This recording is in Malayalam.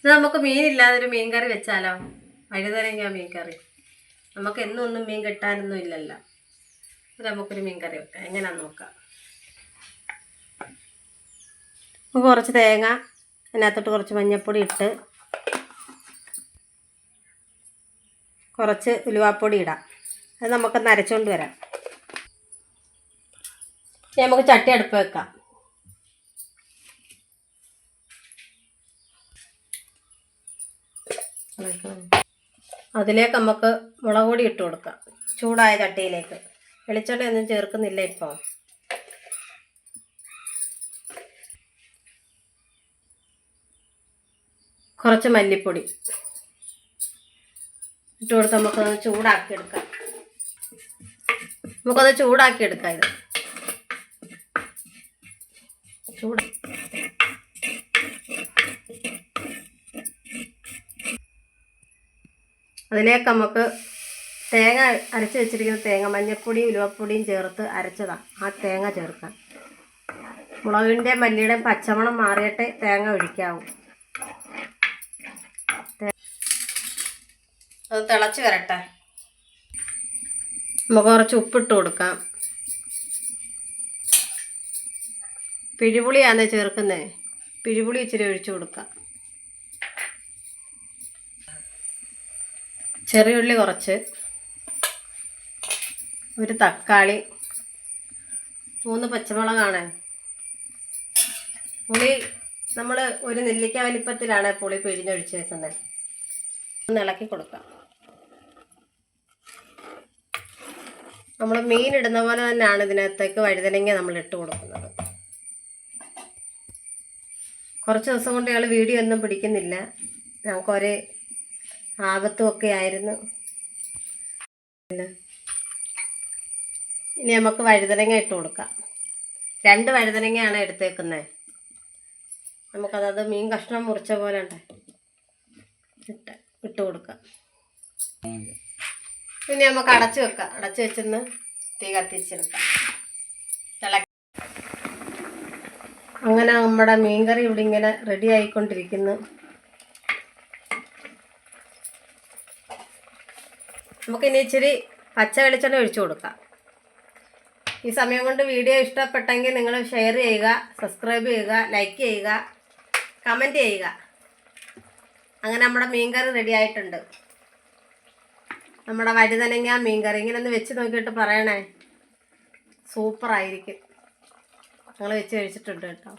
ഇത് നമുക്ക് മീനില്ലാതൊരു മീൻ കറി വെച്ചാലോ? വഴുതനങ്ങ മീൻ കറി. നമുക്ക് എന്നും ഒന്നും മീൻ കിട്ടാനൊന്നും ഇല്ലല്ലോ. നമുക്കൊരു മീൻ കറി വെക്കാം. എങ്ങനെയാണെന്ന് നോക്കാം. നമുക്ക് കുറച്ച് തേങ്ങ, അതിനകത്തോട്ട് കുറച്ച് മഞ്ഞൾപ്പൊടി ഇട്ട് കുറച്ച് ഉലുവാപ്പൊടി ഇടാം. അത് നമുക്കൊന്ന് അരച്ചുകൊണ്ട് വരാം. നമുക്ക് ചട്ടി അടുപ്പ് വെക്കാം. അതിലേക്ക് നമുക്ക് മുളക് പൊടി ഇട്ട് കൊടുക്കാം. ചൂടായ ചട്ടിയിലേക്ക്. വെളിച്ചെണ്ണ ഒന്നും ചേർക്കുന്നില്ല ഇപ്പോൾ. കുറച്ച് മല്ലിപ്പൊടി ഇട്ട് കൊടുത്ത് നമുക്കത് ചൂടാക്കിയെടുക്കാം. നമുക്കത് ചൂടാക്കിയെടുക്കാം. ഇത് അതിലേക്ക് നമുക്ക് തേങ്ങ അരച്ച് വെച്ചിരിക്കുന്ന തേങ്ങ, മഞ്ഞൾപ്പൊടിയും ഉലുവപ്പൊടിയും ചേർത്ത് അരച്ചതാണ്. ആ തേങ്ങ ചേർക്കാം. മുളകിൻ്റെ മല്ലിയുടെയും പച്ചമണം മാറിയിട്ട് തേങ്ങ ഒഴിക്കാവും. അത് തിളച്ച് വരട്ടെ. നമുക്ക് കുറച്ച് ഉപ്പിട്ട് കൊടുക്കാം. പിഴിപുളിയാണ് ചേർക്കുന്നത്. പിഴിപുളി ഇച്ചിരി ഒഴിച്ചു കൊടുക്കാം. ചെറിയുള്ളി കുറച്ച്, ഒരു തക്കാളി, 3 പച്ചമുളകാണ്. പുളി നമ്മൾ ഒരു നെല്ലിക്ക വലിപ്പത്തിലാണ് പുളി പിഴിഞ്ഞൊഴിച്ചേക്കുന്നത്. ഒന്ന് ഇളക്കി കൊടുക്കാം. നമ്മൾ മീൻ ഇടുന്ന പോലെ തന്നെയാണ് ഇതിനകത്തേക്ക് വഴുതനങ്ങ നമ്മൾ ഇട്ട് കൊടുക്കുന്നത്. കുറച്ച് ദിവസം കൊണ്ട് ഞങ്ങൾ വീഡിയോ ഒന്നും പിടിക്കുന്നില്ല. ഞങ്ങൾക്കൊരു ആപത്തുമൊക്കെ ആയിരുന്നു. ഇനി നമുക്ക് വഴുതനങ്ങ ഇട്ട് കൊടുക്കാം. 2 വഴുതനങ്ങയാണ് എടുത്തേക്കുന്നത്. നമുക്കത് മീൻ കഷ്ണം മുറിച്ച പോലെ ഉണ്ട് ഇട്ട് കൊടുക്കാം. ഇനി നമുക്ക് അടച്ച് വെക്കാം. അടച്ച് വെച്ചൊന്ന് തീ കത്തിച്ചെടുക്കാം. അങ്ങനെ നമ്മുടെ മീൻകറി ഇവിടെ ഇങ്ങനെ റെഡി ആയിക്കൊണ്ടിരിക്കുന്നു. നമുക്കിനി ഇച്ചിരി പച്ച വെളിച്ചെണ്ണ ഒഴിച്ചു കൊടുക്കാം. ഈ സമയം കൊണ്ട് വീഡിയോ ഇഷ്ടപ്പെട്ടെങ്കിൽ നിങ്ങൾ ഷെയർ ചെയ്യുക, സബ്സ്ക്രൈബ് ചെയ്യുക, ലൈക്ക് ചെയ്യുക, കമൻറ്റ് ചെയ്യുക. അങ്ങനെ നമ്മുടെ മീൻകറി റെഡി ആയിട്ടുണ്ട്. നമ്മുടെ വഴുതനങ്ങ മീൻകറി ഇങ്ങനെ ഒന്ന് വെച്ച് നോക്കിയിട്ട് പറയണേ. സൂപ്പറായിരിക്കും. ഞങ്ങൾ വെച്ച് കഴിച്ചിട്ടുണ്ട് കേട്ടോ.